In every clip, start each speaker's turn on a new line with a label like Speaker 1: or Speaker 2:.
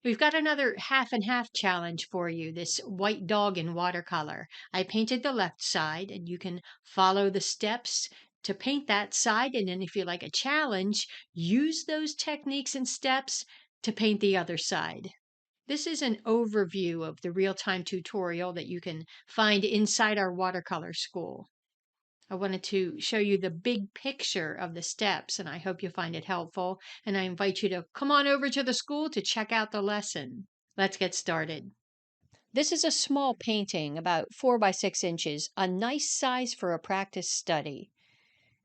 Speaker 1: We've got another half and half challenge for you, this white dog in watercolor. I painted the left side, and you can follow the steps to paint that side. And then, if you like a challenge, use those techniques and steps to paint the other side. This is an overview of the real-time tutorial that you can find inside our watercolor school. I wanted to show you the big picture of the steps, and I hope you find it helpful. And I invite you to come on over to the school to check out the lesson. Let's get started. This is a small painting, about 4 by 6 inches, a nice size for a practice study.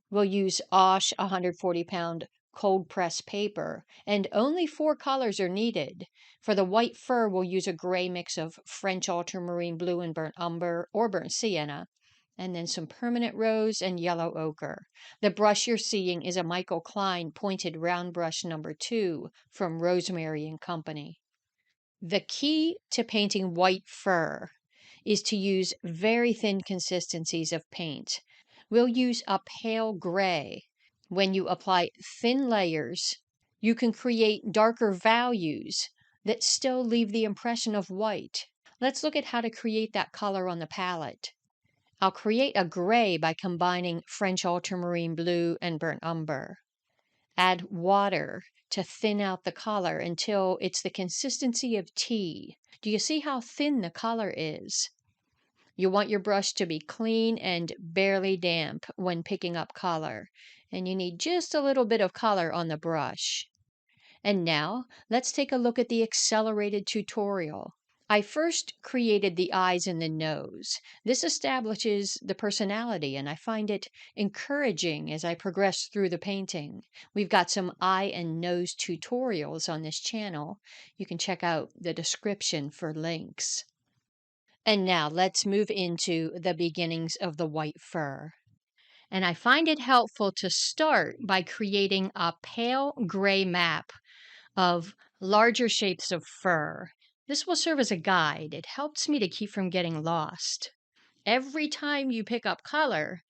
Speaker 1: We'll use Osh 140-pound cold press paper, and only 4 colors are needed. For the white fur, we'll use a gray mix of French ultramarine blue and burnt umber or burnt sienna, and then some permanent rose and yellow ochre. The brush you're seeing is a Michael Klein pointed round brush number 2 from Rosemary and Company. The key to painting white fur is to use very thin consistencies of paint. We'll use a pale gray. When you apply thin layers, you can create darker values that still leave the impression of white. Let's look at how to create that color on the palette. I'll create a gray by combining French ultramarine blue and burnt umber. Add water to thin out the color until it's the consistency of tea. Do you see how thin the color is? You want your brush to be clean and barely damp when picking up color, and you need just a little bit of color on the brush. And now, let's take a look at the accelerated tutorial. I first created the eyes and the nose. This establishes the personality, and I find it encouraging as I progress through the painting. We've got some eye and nose tutorials on this channel. You can check out the description for links. And now let's move into the beginnings of the white fur. And I find it helpful to start by creating a pale gray map of larger shapes of fur. This will serve as a guide. It helps me to keep from getting lost. Every time you pick up color,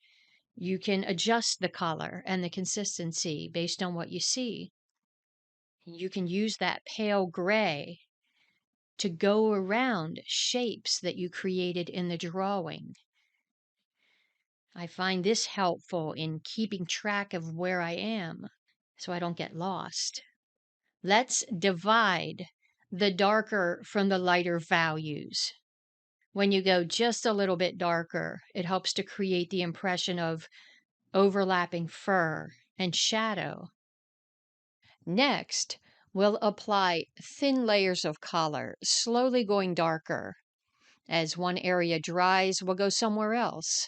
Speaker 1: you can adjust the color and the consistency based on what you see. You can use that pale gray to go around shapes that you created in the drawing. I find this helpful in keeping track of where I am so I don't get lost. Let's divide the darker from the lighter values. When you go just a little bit darker, it helps to create the impression of overlapping fur and shadow. Next, we'll apply thin layers of color, slowly going darker. As one area dries, we'll go somewhere else.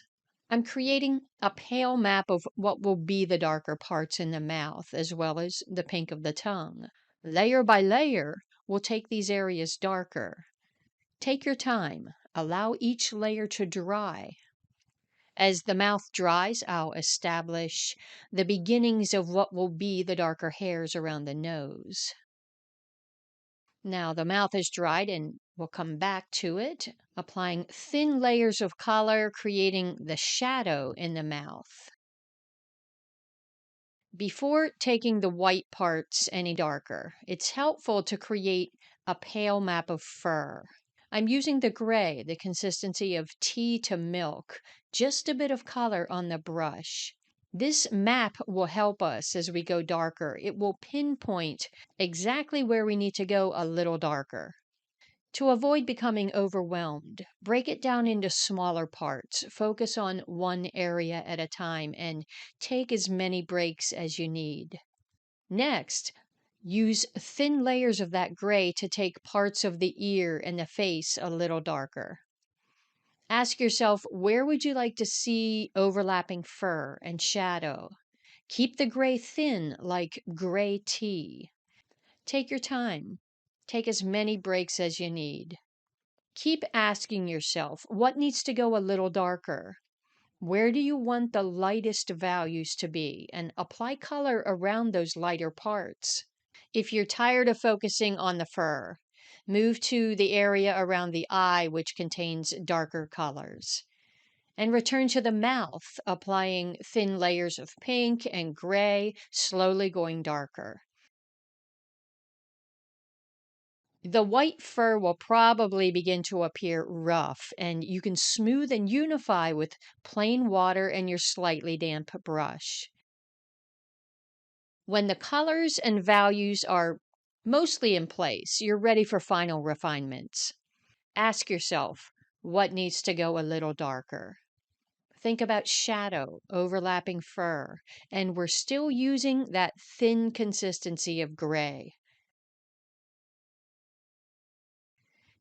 Speaker 1: I'm creating a pale map of what will be the darker parts in the mouth, as well as the pink of the tongue. Layer by layer, we'll take these areas darker. Take your time. Allow each layer to dry. As the mouth dries, I'll establish the beginnings of what will be the darker hairs around the nose. Now the mouth is dried and we'll come back to it, applying thin layers of color, creating the shadow in the mouth. Before taking the white parts any darker, it's helpful to create a pale map of fur. I'm using the gray, the consistency of tea to milk, just a bit of color on the brush. This map will help us as we go darker. It will pinpoint exactly where we need to go a little darker. To avoid becoming overwhelmed, break it down into smaller parts. Focus on one area at a time and take as many breaks as you need. Next, use thin layers of that gray to take parts of the ear and the face a little darker. Ask yourself, where would you like to see overlapping fur and shadow? Keep the gray thin, like gray tea. Take your time. Take as many breaks as you need. Keep asking yourself, what needs to go a little darker? Where do you want the lightest values to be? And apply color around those lighter parts. If you're tired of focusing on the fur, move to the area around the eye, which contains darker colors. And return to the mouth, applying thin layers of pink and gray, slowly going darker. The white fur will probably begin to appear rough, and you can smooth and unify with plain water and your slightly damp brush. When the colors and values are mostly in place, you're ready for final refinements. Ask yourself, what needs to go a little darker? Think about shadow, overlapping fur, and we're still using that thin consistency of gray.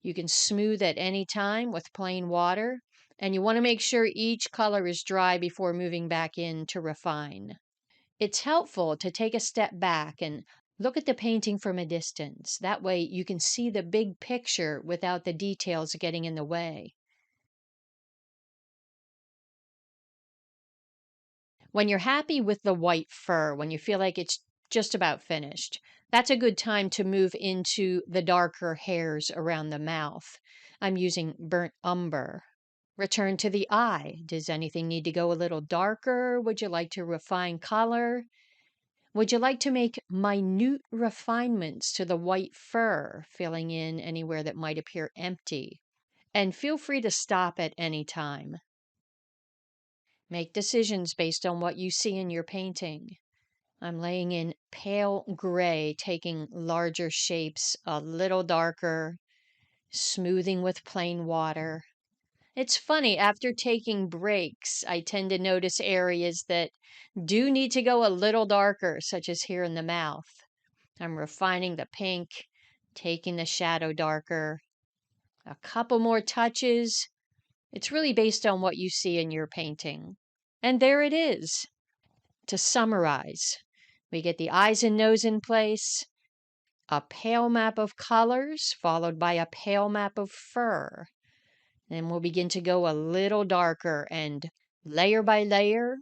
Speaker 1: You can smooth at any time with plain water, and you want to make sure each color is dry before moving back in to refine. It's helpful to take a step back and look at the painting from a distance. That way you can see the big picture without the details getting in the way. When you're happy with the white fur, when you feel like it's just about finished, that's a good time to move into the darker hairs around the mouth. I'm using burnt umber. Return to the eye. Does anything need to go a little darker? Would you like to refine color? Would you like to make minute refinements to the white fur, filling in anywhere that might appear empty? And feel free to stop at any time. Make decisions based on what you see in your painting. I'm laying in pale gray, taking larger shapes, a little darker, smoothing with plain water. It's funny, after taking breaks, I tend to notice areas that do need to go a little darker, such as here in the mouth. I'm refining the pink, taking the shadow darker, a couple more touches. It's really based on what you see in your painting. And there it is. To summarize, we get the eyes and nose in place, a pale map of colors, followed by a pale map of fur. Then we'll begin to go a little darker and layer by layer,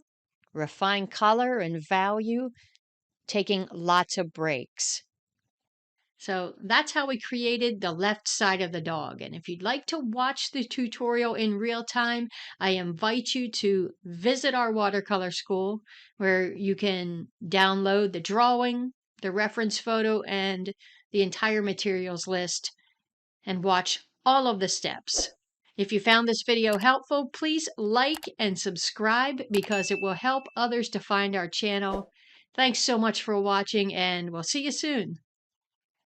Speaker 1: refine color and value, taking lots of breaks. So that's how we created the left side of the dog. And if you'd like to watch the tutorial in real time, I invite you to visit our watercolor school where you can download the drawing, the reference photo, and the entire materials list and watch all of the steps. If you found this video helpful, please like and subscribe because it will help others to find our channel. Thanks so much for watching, and we'll see you soon.